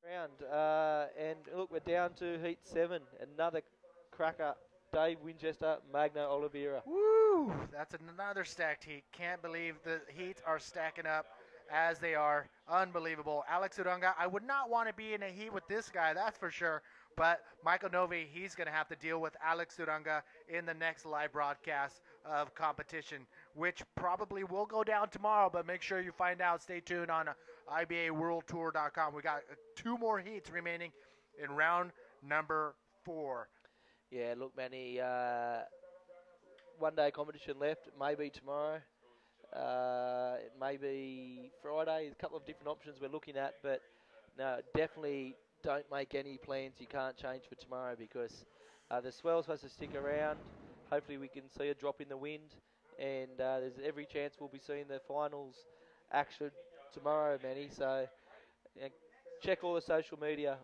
Round. And look, we're down to heat 7. Another cracker. Dave Winchester, Magno Oliveira. Woo! That's another stacked heat. Can't believe the heats are stacking up as they are. Unbelievable. Alex Uranga, I would not want to be in a heat with this guy, that's for sure. But Michael Novi, he's going to have to deal with Alex Uranga in the next live broadcast of competition, which probably will go down tomorrow. But make sure you find out. Stay tuned on IBAWorldTour.com. We got 2 more heats remaining in round number 4. Yeah, look, Manny, 1 day competition left. It may be tomorrow. It may be Friday. A couple of different options we're looking at, but no, definitely don't make any plans you can't change for tomorrow because the swell's supposed to stick around. Hopefully we can see a drop in the wind, and there's every chance we'll be seeing the finals action tomorrow, Manny. So check all the social media,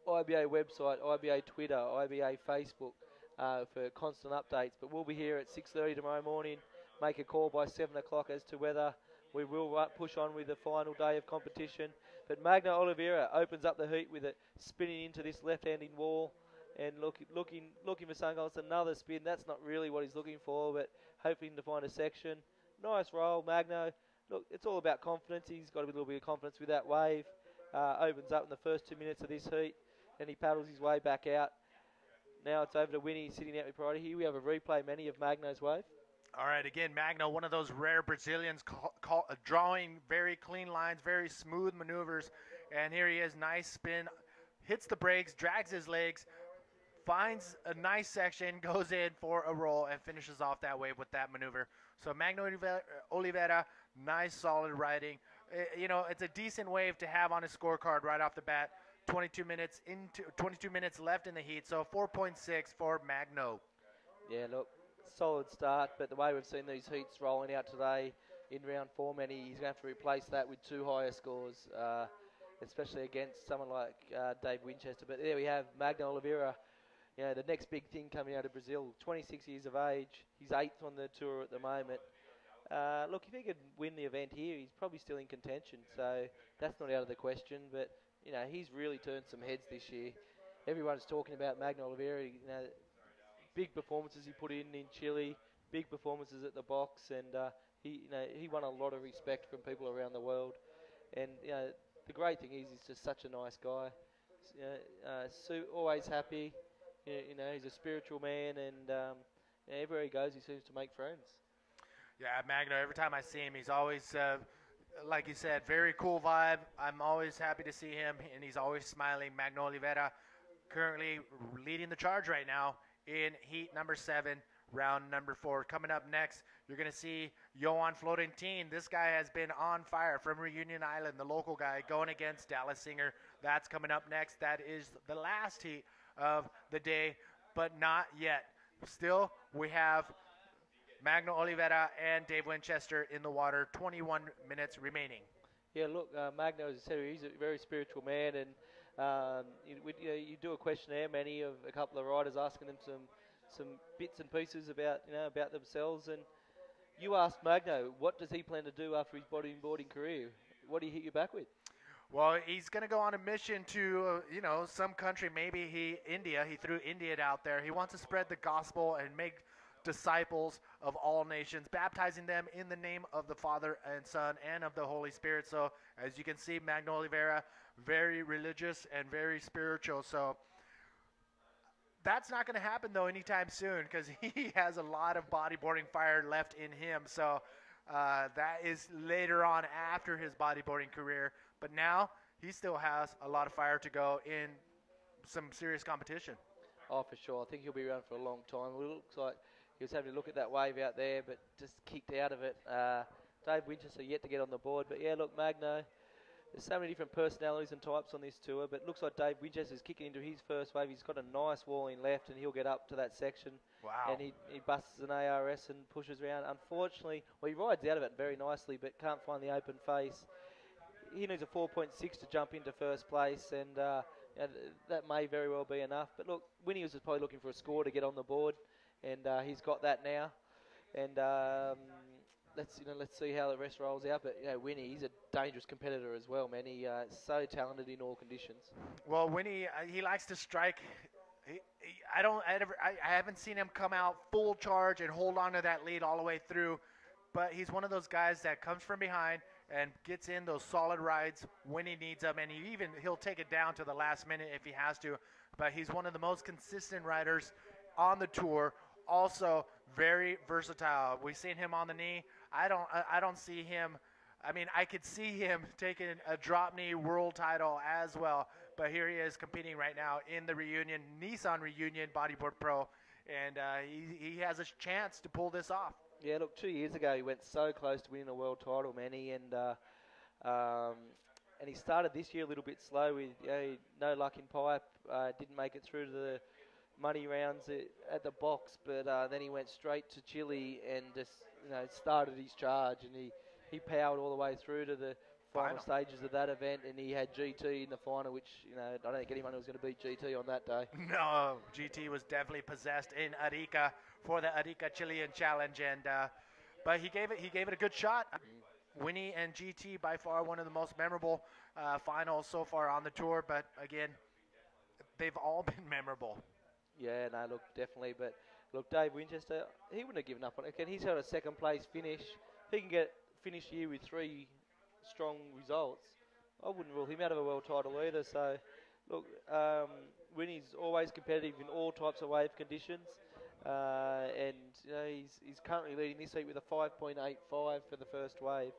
IBA website, IBA Twitter, IBA Facebook for constant updates. But we'll be here at 6:30 tomorrow morning. Make a call by 7 o'clock as to whether we will push on with the final day of competition. But Magno Oliveira opens up the heat with it spinning into this left-handing wall and looking for something else. Another spin. That's not really what he's looking for, but hoping to find a section. Nice roll, Magno. Look, it's all about confidence. He's got a little bit of confidence with that wave. Opens up in the first 2 minutes of this heat, and he paddles his way back out. Now it's over to Winnie sitting out with priority. Here we have a replay, many of Magno's wave. All right, again, Magno, one of those rare Brazilians drawing very clean lines, very smooth maneuvers. And here he is, nice spin, hits the brakes, drags his legs, finds a nice section, goes in for a roll, and finishes off that wave with that maneuver. So Magno Oliveira, nice solid riding. It's a decent wave to have on his scorecard right off the bat. 22 minutes left in the heat, so 4.6 for Magno. Yeah, look, solid start, but the way we've seen these heats rolling out today in round 4, Manny, he's going to have to replace that with 2 higher scores, especially against someone like Dave Winchester. But there we have Magno Oliveira, the next big thing coming out of Brazil, 26 years of age. He's 8th on the tour at the moment. Look, if he could win the event here, he's probably still in contention, so that's not out of the question. But, he's really turned some heads this year. Everyone's talking about Magno Oliveira, big performances he put in Chile, big performances at the box, and he won a lot of respect from people around the world. And the great thing is, he's just such a nice guy. Always happy. He's a spiritual man, and everywhere he goes, he seems to make friends. Yeah, Magno, every time I see him, he's always, like you said, very cool vibe. I'm always happy to see him, and he's always smiling. Magno Oliveira currently leading the charge right now in heat number 7, round number 4. Coming up next, you're going to see Johan Florentin. This guy has been on fire from Reunion Island, the local guy, going against Dallas Singer. That's coming up next. That is the last heat of the day, but not yet. Still, we have Magno Oliveira and Dave Winchester in the water. 21 minutes remaining. Yeah, look, Magno, as I said, he's a very spiritual man, and you do a questionnaire, Manny, of a couple of riders, asking them some bits and pieces about themselves, and you asked Magno, what does he plan to do after his bodyboarding career? What do you hit you back with? Well, he's going to go on a mission to, some country, maybe India. He threw India out there. He wants to spread the gospel and make disciples of all nations, baptizing them in the name of the Father and Son and of the Holy Spirit. So, as you can see, Magno Oliveira, very religious and very spiritual. So, that's not going to happen, though, anytime soon because he has a lot of bodyboarding fire left in him. So, that is later on after his bodyboarding career. But now he still has a lot of fire to go in some serious competition. Oh, for sure. I think he'll be around for a long time. It looks like he was having a look at that wave out there, but just kicked out of it. Dave Winchester yet to get on the board. But, yeah, look, Magno, there's so many different personalities and types on this tour, but it looks like Dave Winchester's kicking into his first wave. He's got a nice wall in left, and he'll get up to that section. Wow. And he busts an ARS and pushes around. Unfortunately, he rides out of it very nicely, but can't find the open face. He needs a 4.6 to jump into first place, and that may very well be enough. But look, Winnie was probably looking for a score to get on the board, and he's got that now. And let's see how the rest rolls out. But Winnie, he's a dangerous competitor as well, man. He's so talented in all conditions. Well, Winnie, he likes to strike. I haven't seen him come out full charge and hold on to that lead all the way through, but he's one of those guys that comes from behind and gets in those solid rides when he needs them, and he'll take it down to the last minute if he has to. But he's one of the most consistent riders on the tour. Also very versatile. We've seen him on the knee. I don't see him. I mean, I could see him taking a drop knee world title as well. But here he is competing right now in the Nissan Reunion Bodyboard Pro, and he has a chance to pull this off. Yeah, look, 2 years ago he went so close to winning a world title, Manny, and he started this year a little bit slow with no luck in pipe. Didn't make it through to the money rounds at the box, but then he went straight to Chile and just started his charge, and he powered all the way through to the final stages of that event, and he had GT in the final, which I don't think anyone was going to beat GT on that day. No, GT was definitely possessed in Arica for the Arica Chilean Challenge, and but he gave it a good shot. Winnie and GT by far one of the most memorable finals so far on the tour, but again, they've all been memorable. Yeah, no, look, definitely. But look, Dave Winchester, he wouldn't have given up on it. Again, he's had a second place finish. He can finish the year with 3 strong results. I wouldn't rule him out of a world title either. So, look, Winnie's always competitive in all types of wave conditions, and he's currently leading this heat with a 5.85 for the first wave.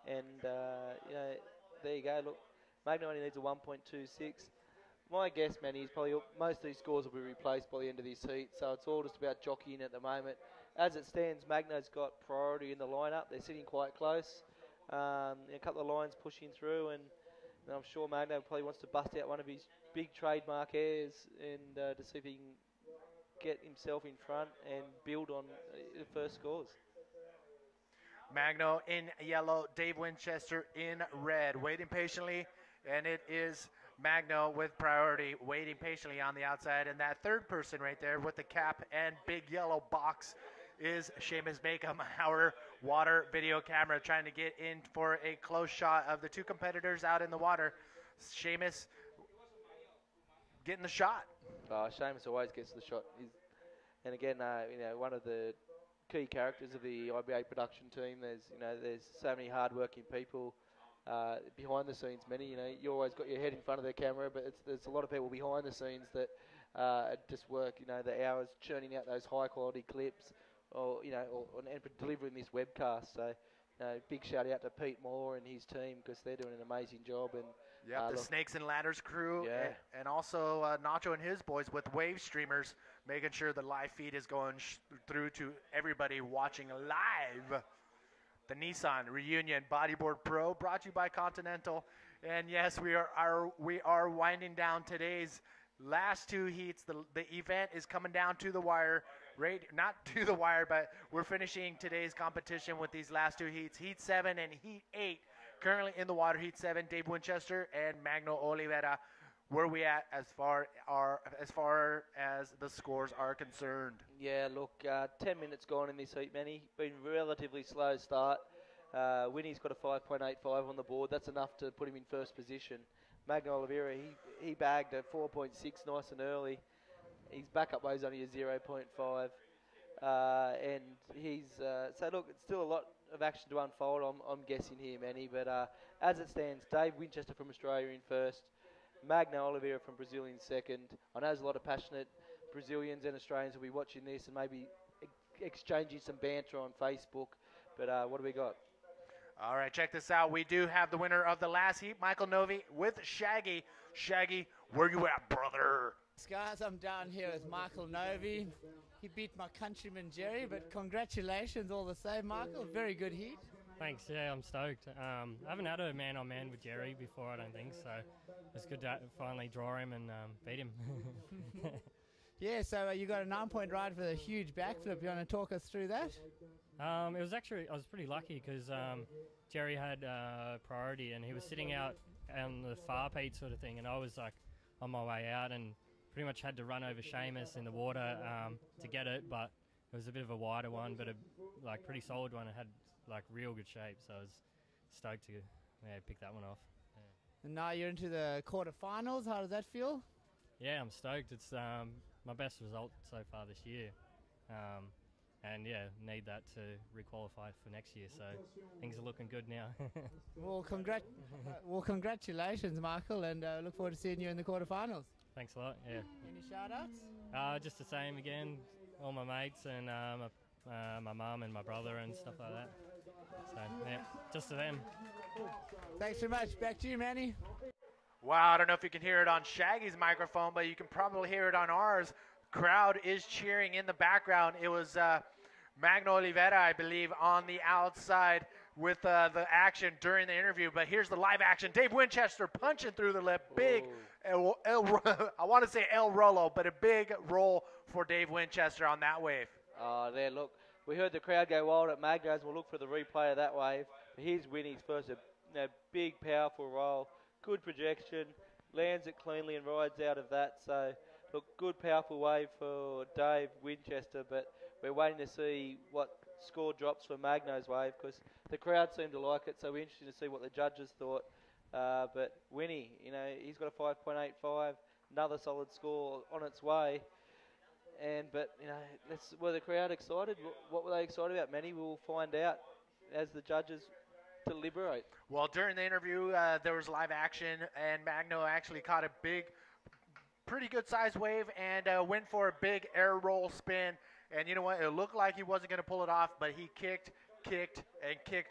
And there you go. Look, Magno only needs a 1.26. My guess, Manny, is probably most of these scores will be replaced by the end of this heat, so it's all just about jockeying at the moment. As it stands, Magno's got priority in the lineup. They're sitting quite close. A couple of lines pushing through, and I'm sure Magno probably wants to bust out one of his big trademark airs and to see if he can get himself in front and build on the first scores. Magno in yellow, Dave Winchester in red, waiting patiently, and it is Magno with priority, waiting patiently on the outside. And that third person right there with the cap and big yellow box is Seamus Bacon, our water video camera, trying to get in for a close shot of the two competitors out in the water. Seamus getting the shot. Seamus always gets the shot. And again, one of the key characters of the IBA production team. There's so many hard-working people behind the scenes. You always got your head in front of the camera, but there's a lot of people behind the scenes that just work. The hours churning out those high-quality clips, and delivering this webcast. So, big shout out to Pete Moore and his team because they're doing an amazing job. And the Snakes and Ladders crew, yeah. and also Nacho and his boys with wave streamers, making sure the live feed is going through to everybody watching live. The Nissan Reunion Bodyboard Pro, brought to you by Continental. And yes, we are winding down today's last 2 heats. The event is coming down to the wire. Not to the wire, but we're finishing today's competition with these last 2 heats. Heat 7 and Heat 8. Currently in the water, Heat 7, Dave Winchester and Magno Oliveira. Where we at as far as the scores are concerned? Yeah, look, 10 minutes gone in this heat, Manny. Been relatively slow start. Winnie's got a 5.85 on the board. That's enough to put him in first position. Magno Oliveira, he bagged a 4.6 nice and early. His backup weigh's only a 0.5. And he's so look, it's still a lot of action to unfold. I'm guessing here, Manny. But as it stands, Dave Winchester from Australia in first. Magno Oliveira from Brazil in second. I know there's a lot of passionate Brazilians and Australians will be watching this and maybe exchanging some banter on Facebook. But what do we got? All right, check this out. We do have the winner of the last heat, Michael Novi with Shaggy. Shaggy, where you at, brother? Guys, I'm down here with Michael Novi. He beat my countryman Jerry, but congratulations all the same, Michael. Very good heat. Thanks, yeah, I'm stoked. I haven't had a man-on-man with Jerry before, I don't think, so it's good to finally draw him and beat him. Yeah, so you got a 9-point ride for the huge backflip. You want to talk us through that? It was actually, I was pretty lucky because Jerry had priority and he was sitting out on the far peat sort of thing, and I was like on my way out and pretty much had to run over Seamus in the water to get it, but it was a bit of a wider one, but a pretty solid one. It had like real good shape. So I was stoked to pick that one off. And now you're into the quarterfinals. How does that feel? Yeah, I'm stoked. It's my best result so far this year. And yeah, need that to requalify for next year. So things are looking good now. Well, congratulations, Michael, and look forward to seeing you in the quarterfinals. Thanks a lot. Yeah. Any shout-outs? Just the same again. All my mates and my mum and my brother and stuff like that. So yeah, just to them. Thanks so much. Back to you, Manny. Wow, I don't know if you can hear it on Shaggy's microphone, but you can probably hear it on ours. Crowd is cheering in the background. It was Magno Oliveira, I believe, on the outside with the action during the interview. But here's the live action. Dave Winchester punching through the lip. Big, I want to say El Rolo, but a big roll for Dave Winchester on that wave. Oh, there, look. We heard the crowd go wild at Magno's. We'll look for the replay of that wave. But here's Winnie's first, a big, powerful roll. Good projection. Lands it cleanly and rides out of that. So, look, good, powerful wave for Dave Winchester. But we're waiting to see what score drops for Magno's wave because the crowd seemed to like it. So we're interested to see what the judges thought. But Winnie, he's got a 5.85. Another solid score on its way. But were the crowd excited? What were they excited about, Manny? We'll find out as the judges deliberate. Well, during the interview, there was live action, and Magno actually caught a big, pretty good sized wave and went for a big air roll spin. And you know what? It looked like he wasn't going to pull it off, but he kicked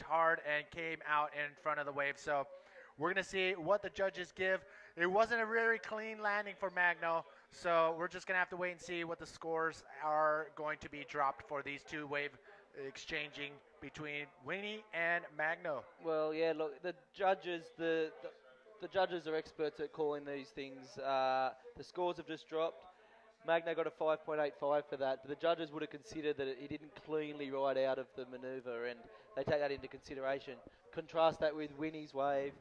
hard and came out in front of the wave. So we're going to see what the judges give. It wasn't a very clean landing for Magno. So we're just going to have to wait and see what the scores are going to be dropped for these two wave exchanging between Winnie and Magno. Well, yeah, look, the judges are experts at calling these things. The scores have just dropped. Magno got a 5.85 for that, but the judges would have considered that he didn't cleanly ride out of the manoeuvre, and they take that into consideration. Contrast that with Winnie's wave,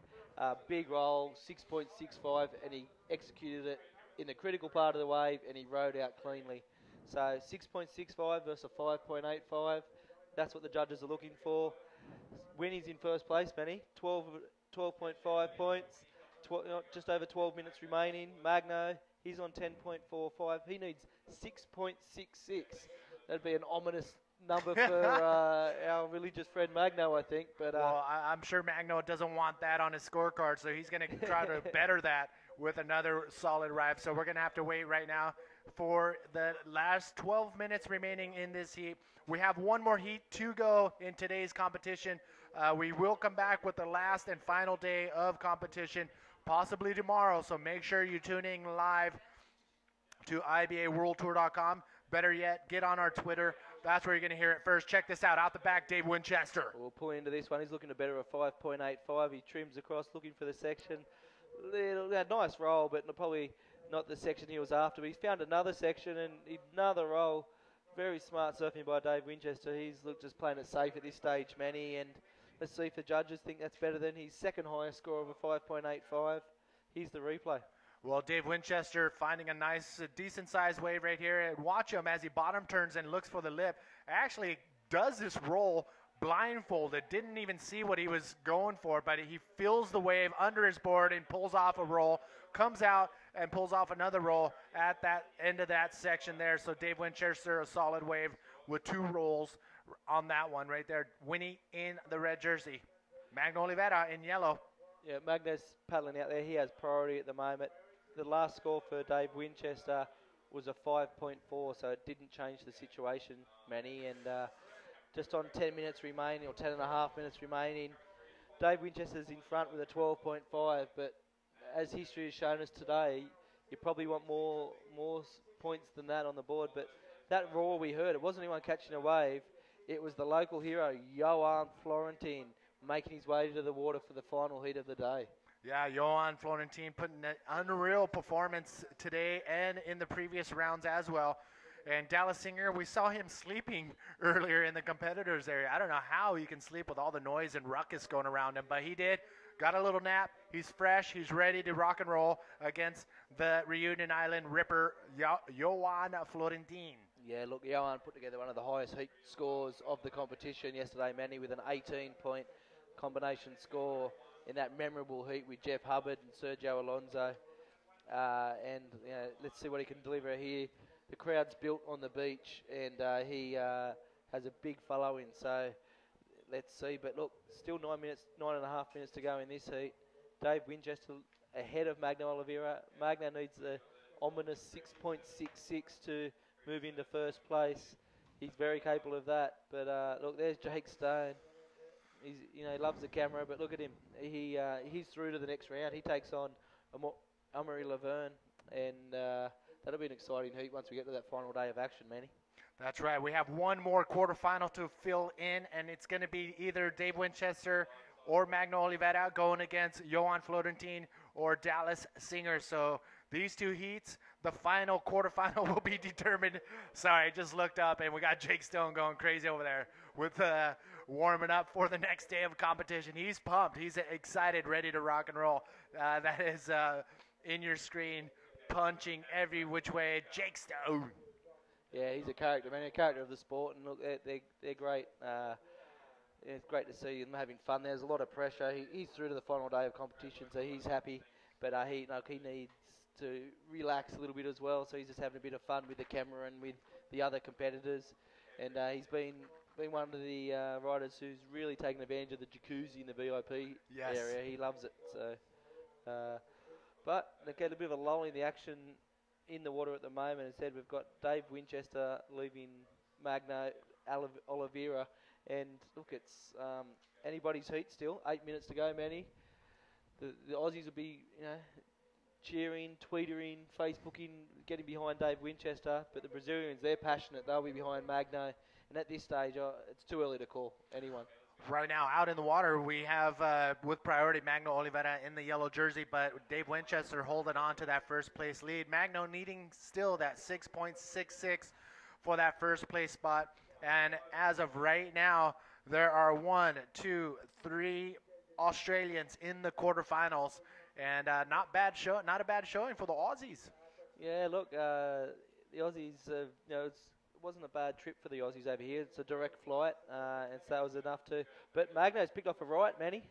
big roll, 6.65, and he executed it in the critical part of the wave, and he rode out cleanly. So 6.65 versus a 5.85, that's what the judges are looking for. Winnie's in first place, Manny, 12.5 points, just over 12 minutes remaining. Magno, he's on 10.45. He needs 6.66. That'd be an ominous number for our religious friend Magno, I think. But well, I'm sure Magno doesn't want that on his scorecard, so he's going to try to better that with another solid ride. So we're going to have to wait right now for the last 12 minutes remaining in this heat. We have one more heat to go in today's competition. We will come back with the last and final day of competition, possibly tomorrow. So make sure you tune in live to IBAWorldTour.com. Better yet, get on our Twitter. That's where you're going to hear it first. Check this out the back, Dave Winchester. We'll pull into this one. He's looking to better a 5.85. He trims across, looking for the section. Nice roll, but probably not the section he was after. But he's found another section and another roll. Very smart surfing by Dave Winchester. He's just playing it safe at this stage, Manny. And let's see if the judges think that's better than his second highest score of a 5.85. Here's the replay. Well, Dave Winchester finding a nice, decent-sized wave right here. And watch him as he bottom turns and looks for the lip. Actually does this roll blindfolded. Didn't even see what he was going for, but he feels the wave under his board and pulls off a roll. Comes out and pulls off another roll at that end of that section there. So Dave Winchester, a solid wave with two rolls on that one right there. Winnie in the red jersey. Magno Oliveira in yellow. Yeah, Magno's paddling out there. He has priority at the moment. The last score for Dave Winchester was a 5.4, so it didn't change the situation, Manny. And just on 10 minutes remaining, or 10 and a half minutes remaining, Dave Winchester's in front with a 12.5, but as history has shown us today, you probably want more points than that on the board. But that roar we heard, it wasn't anyone catching a wave. It was the local hero, Johan Florentine, making his way to the water for the final heat of the day. Yeah, Johan Florentine putting an unreal performance today and in the previous rounds as well. And Dallas Singer, we saw him sleeping earlier in the competitors area. I don't know how he can sleep with all the noise and ruckus going around him, but he did. Got a little nap. He's fresh. He's ready to rock and roll against the Reunion Island Ripper, Johan Florentine. Yeah, look, Johan put together one of the highest heat scores of the competition yesterday, Manny, with an 18-point combination score in that memorable heat with Jeff Hubbard and Sergio Alonso. And let's see what he can deliver here. The crowd's built on the beach, and he has a big following. So let's see. But look, still 9.5 minutes to go in this heat. Dave Winchester ahead of Magno Oliveira. Magno needs the ominous 6.66 to move into first place. He's very capable of that. But look, there's Jake Stone. He loves the camera, but look at him. He's through to the next round. He takes on Amaury Laverne, and that'll be an exciting heat once we get to that final day of action, Manny. That's right. We have one more quarterfinal to fill in, and it's going to be either Dave Winchester or Magno Oliveira going against Johan Florentine or Dallas Singer. So these two heats, the final quarterfinal will be determined. Sorry, I just looked up, and we got Jake Stone going crazy over there with warming up for the next day of competition. He's pumped. He's excited, ready to rock and roll. That is in your screen, punching every which way. Jake Stone. Yeah, he's a character, man, a character of the sport, and look, they're great. It's great to see him having fun. There's a lot of pressure. He's through to the final day of competition, so he's happy. But he needs to relax a little bit as well. So he's just having a bit of fun with the camera and with the other competitors. And he's been one of the riders who's really taken advantage of the jacuzzi in the VIP area. He loves it. So, but they get a bit of a lull in the action in the water at the moment. Instead, we've got Dave Winchester leaving Magno Oliveira. And look, it's anybody's heat still. 8 minutes to go, Manny. The Aussies will be, cheering, tweetering, Facebooking, getting behind Dave Winchester. But the Brazilians, they're passionate. They'll be behind Magno. And at this stage, it's too early to call anyone. Right now, out in the water, we have, with priority, Magno Oliveira in the yellow jersey, but Dave Winchester holding on to that first place lead. Magno needing still that 6.66 for that first place spot. And as of right now, there are 1, 2, 3 Australians in the quarterfinals, and not a bad showing for the Aussies. Yeah, look, the Aussies, it wasn't a bad trip for the Aussies over here. It's a direct flight, and so that was enough to. But Magno's picked off a right, Manny.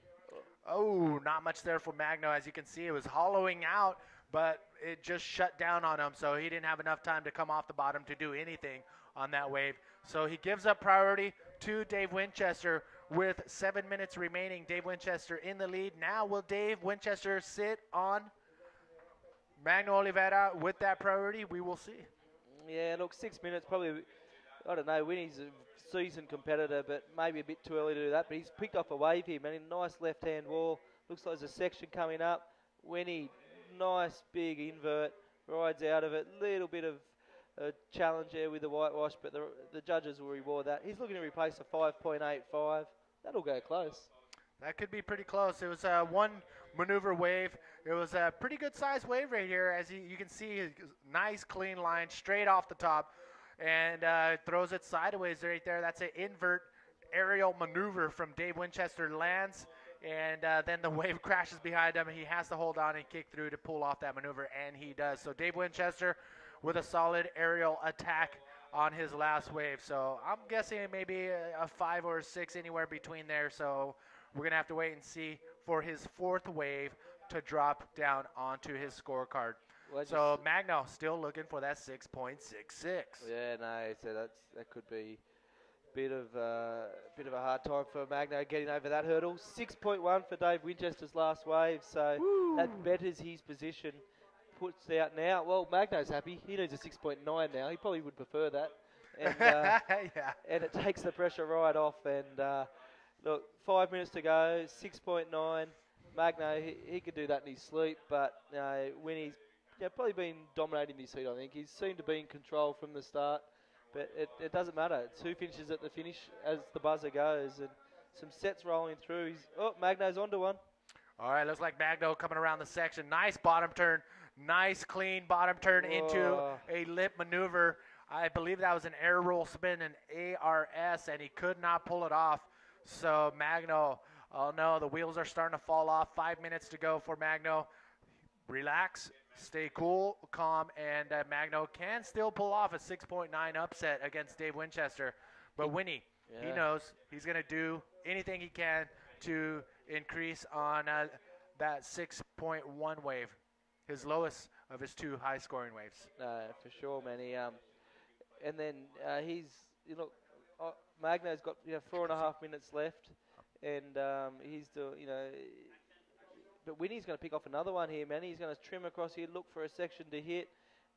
Oh, not much there for Magno. As you can see, it was hollowing out, but it just shut down on him, so he didn't have enough time to come off the bottom to do anything on that wave. So he gives up priority to Dave Winchester with 7 minutes remaining. Dave Winchester in the lead. Now will Dave Winchester sit on Magno Oliveira with that priority? We will see. Yeah, look, 6 minutes probably, I don't know, Winnie's a seasoned competitor, but maybe a bit too early to do that. But he's picked off a wave here, man. Nice left-hand wall. Looks like there's a section coming up. Winnie, nice big invert, rides out of it. Little bit of a challenge there with the whitewash, but the judges will reward that. He's looking to replace a 5.85. That'll go close. That could be pretty close. It was one maneuver wave. It was a pretty good sized wave right here. As you can see, a nice clean line straight off the top, and throws it sideways right there. That's an invert aerial maneuver from Dave Winchester. Lands, and then the wave crashes behind him. He has to hold on and kick through to pull off that maneuver, and he does. So Dave Winchester with a solid aerial attack on his last wave. So I'm guessing maybe a 5 or a 6, anywhere between there. So we're going to have to wait and see for his fourth wave to drop down onto his scorecard. Well, so Magno still looking for that 6.66. Yeah, no, so that could be a bit of a hard time for Magno getting over that hurdle. 6.1 for Dave Winchester's last wave, so that betters his position. Puts out now. Well, Magno's happy. He needs a 6.9 now. He probably would prefer that. And, and it takes the pressure right off. And look, 5 minutes to go, 6.9. Magno, he could do that in his sleep, but Winnie's probably been dominating this heat, I think. He's seemed to be in control from the start, but it doesn't matter. It's who finishes at the finish as the buzzer goes, and some sets rolling through. Magno's onto one. All right, looks like Magno coming around the section. Nice bottom turn. Nice clean bottom turn into a lip maneuver. I believe that was an air roll spin, an ARS, and he could not pull it off. So Magno, oh no, the wheels are starting to fall off. 5 minutes to go for Magno. relax, stay cool, calm, and Magno can still pull off a 6.9 upset against Dave Winchester. But Winnie, he knows he's going to do anything he can to increase on that 6.1 wave, his lowest of his 2 high-scoring waves. For sure, Manny. And then Magno's got 4.5 minutes left, and he's still, but Winnie's going to pick off another one here, Manny. He's going to trim across here, look for a section to hit,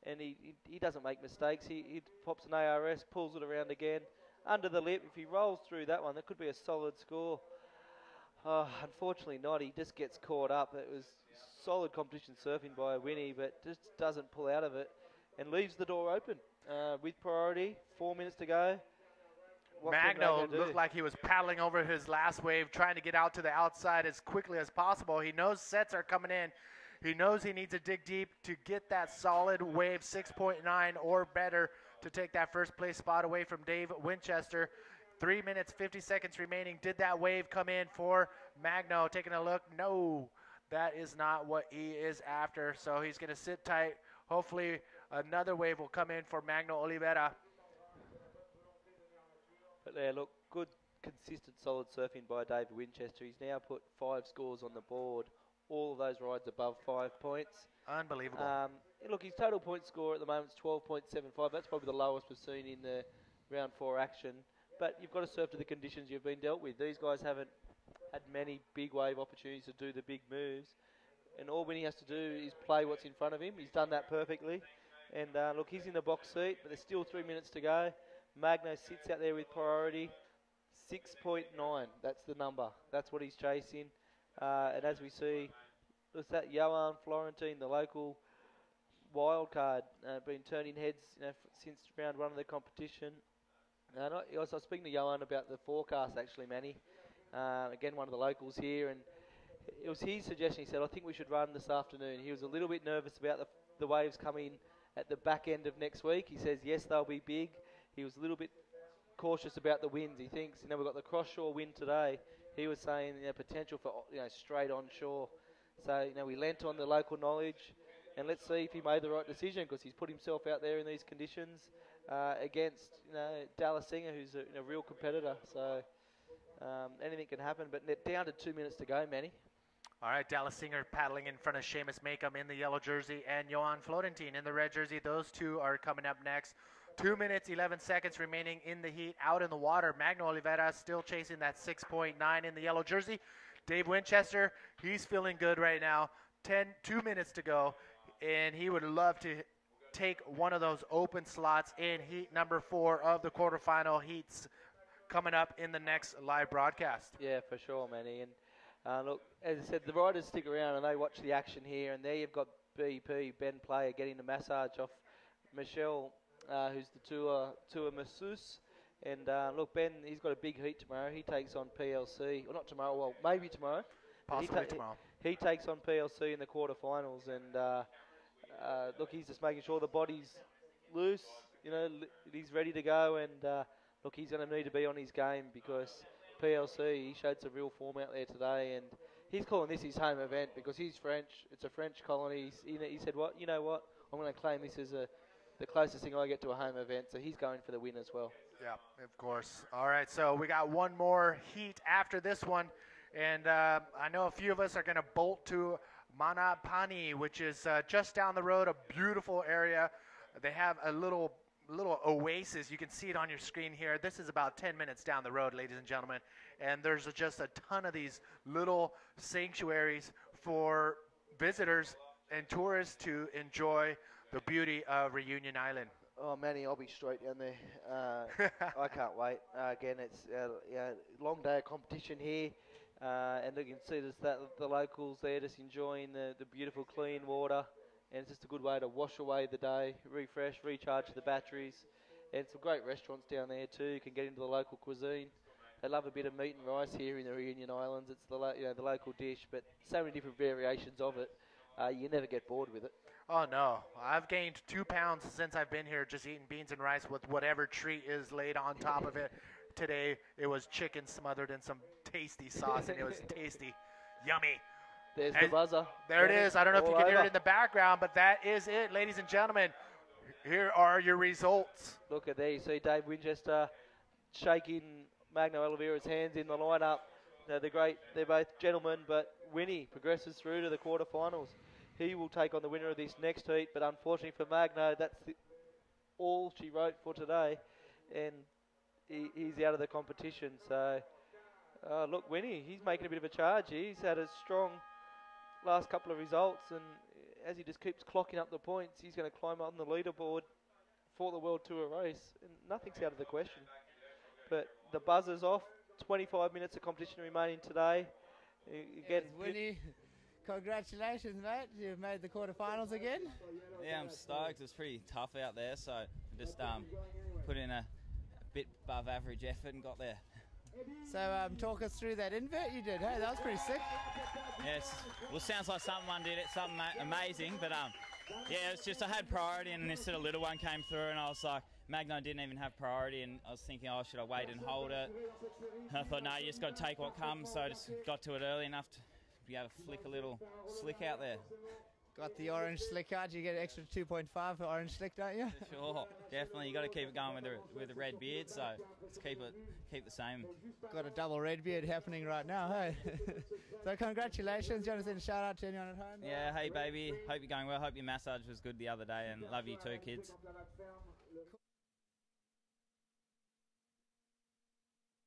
and he doesn't make mistakes. He pops an ARS, pulls it around again, under the lip. If he rolls through that one, that could be a solid score. Unfortunately not. He just gets caught up. It was solid competition surfing by Winnie, but just doesn't pull out of it and leaves the door open with priority. 4 minutes to go. Magno looked like he was paddling over his last wave, trying to get out to the outside as quickly as possible. He knows sets are coming in. He knows he needs to dig deep to get that solid wave 6.9 or better to take that first place spot away from Dave Winchester. 3 minutes, 50 seconds remaining. Did that wave come in for Magno? Taking a look. No, that is not what he is after. So he's going to sit tight. Hopefully another wave will come in for Magno Oliveira. But there, look, good, consistent, solid surfing by David Winchester. He's now put 5 scores on the board. All of those rides above 5 points. Unbelievable. Look, his total point score at the moment is 12.75. That's probably the lowest we've seen in the round 4 action. But you've got to surf to the conditions you've been dealt with. These guys haven't had many big wave opportunities to do the big moves. And all Winnie has to do is play what's in front of him. He's done that perfectly. And look, he's in the box seat, but there's still 3 minutes to go. Magno sits out there with priority. 6.9, that's the number. That's what he's chasing. And as we see, there's that Johan Florentine, the local wild card, been turning heads since round 1 of the competition. I was speaking to Johan about the forecast, actually, Manny. Again, one of the locals here, and it was his suggestion. He said, I think we should run this afternoon. He was a little bit nervous about the waves coming at the back end of next week. He says, yes, they'll be big. He was a little bit cautious about the winds. He thinks, we've got the cross-shore wind today. He was saying, potential for, straight onshore. So, we lent on the local knowledge, and let's see if he made the right decision, because he's put himself out there in these conditions against, Dallas Singer, who's a real competitor. So, anything can happen, but down to 2 minutes to go, Manny. All right, Dallas Singer paddling in front of Seamus Makeup in the yellow jersey and Johan Florentine in the red jersey. Those two are coming up next. 2 minutes, 11 seconds remaining in the heat, out in the water. Magno Oliveira still chasing that 6.9 in the yellow jersey. Dave Winchester, he's feeling good right now. 2 minutes to go, and he would love to take one of those open slots in heat number 4 of the quarterfinal heats coming up in the next live broadcast. Yeah, for sure, Manny. And look, as I said, the riders stick around and they watch the action here. And there you've got BP, Ben Player, getting the massage off Michelle, who's the tour masseuse. And look, Ben, he's got a big heat tomorrow. He takes on PLC. Or not tomorrow, well, maybe tomorrow. Possibly tomorrow. He takes on PLC in the quarterfinals. And look, he's just making sure the body's loose. He's ready to go. And look, he's going to need to be on his game, because PLC, he showed some real form out there today. And he's calling this his home event because he's French. It's a French colony. He said, you know what? I'm going to claim this as the closest thing I get to a home event. So he's going for the win as well. Yeah, of course. All right, so we got one more heat after this one. And I know a few of us are going to bolt to Manapani, which is just down the road, a beautiful area. They have a little oasis. You can see it on your screen here. This is about 10 minutes down the road, ladies and gentlemen. And there's just a ton of these little sanctuaries for visitors and tourists to enjoy the beauty of Reunion Island. Oh, Manny, I'll be straight down there. I can't wait. Again, it's a long day of competition here. And you can see the locals there just enjoying the beautiful clean water. And it's just a good way to wash away the day, refresh, recharge the batteries. And some great restaurants down there too. You can get into the local cuisine. They love a bit of meat and rice here in the Reunion Islands. It's the local dish, but so many different variations of it. You never get bored with it. Oh no, I've gained 2 pounds since I've been here, just eating beans and rice with whatever treat is laid on top of it. Today it was chicken smothered in some tasty sauce, and it was tasty, yummy. There's the And buzzer. There it is. I don't know if you All can hear over. it in the background, but that is it, ladies and gentlemen. Here are your results. Look at there. You see Dave Winchester shaking Magno Oliveira's hands in the lineup. Now, they're both gentlemen, but Winnie progresses through to the quarterfinals. He will take on the winner of this next heat, but unfortunately for Magno, that's all she wrote for today, and he's out of the competition. So, look, Winnie, he's making a bit of a charge here. He's had a strong last couple of results, and as he just keeps clocking up the points, he's going to climb on the leaderboard for the World Tour race, and nothing's out of the question. But the buzzer's off. 25 minutes of competition remaining today. Again, Winnie, congratulations, mate. You've made the quarterfinals again. Yeah, I'm stoked. It's pretty tough out there, so just put in a bit above average effort and got there. So talk us through that invert you did. Hey, that was pretty sick. Yes, well, sounds like someone did it, something amazing, but yeah, it's just I had priority, and this little one came through, and I was like, Magno didn't even have priority, and I was thinking, oh, should I wait and hold it? And I thought, no, you just got to take what comes, so I just got to it early enough to be able to flick a little slick out there. Got the orange slick out. You get an extra 2.5 for orange slick, don't you? Sure, definitely. You got to keep it going with the red beard, so let's keep the same. Got a double red beard happening right now, hey? So congratulations. Do you want to send a shout out to anyone at home? Yeah, hey baby, hope you're going well. Hope your massage was good the other day, and love you too, kids.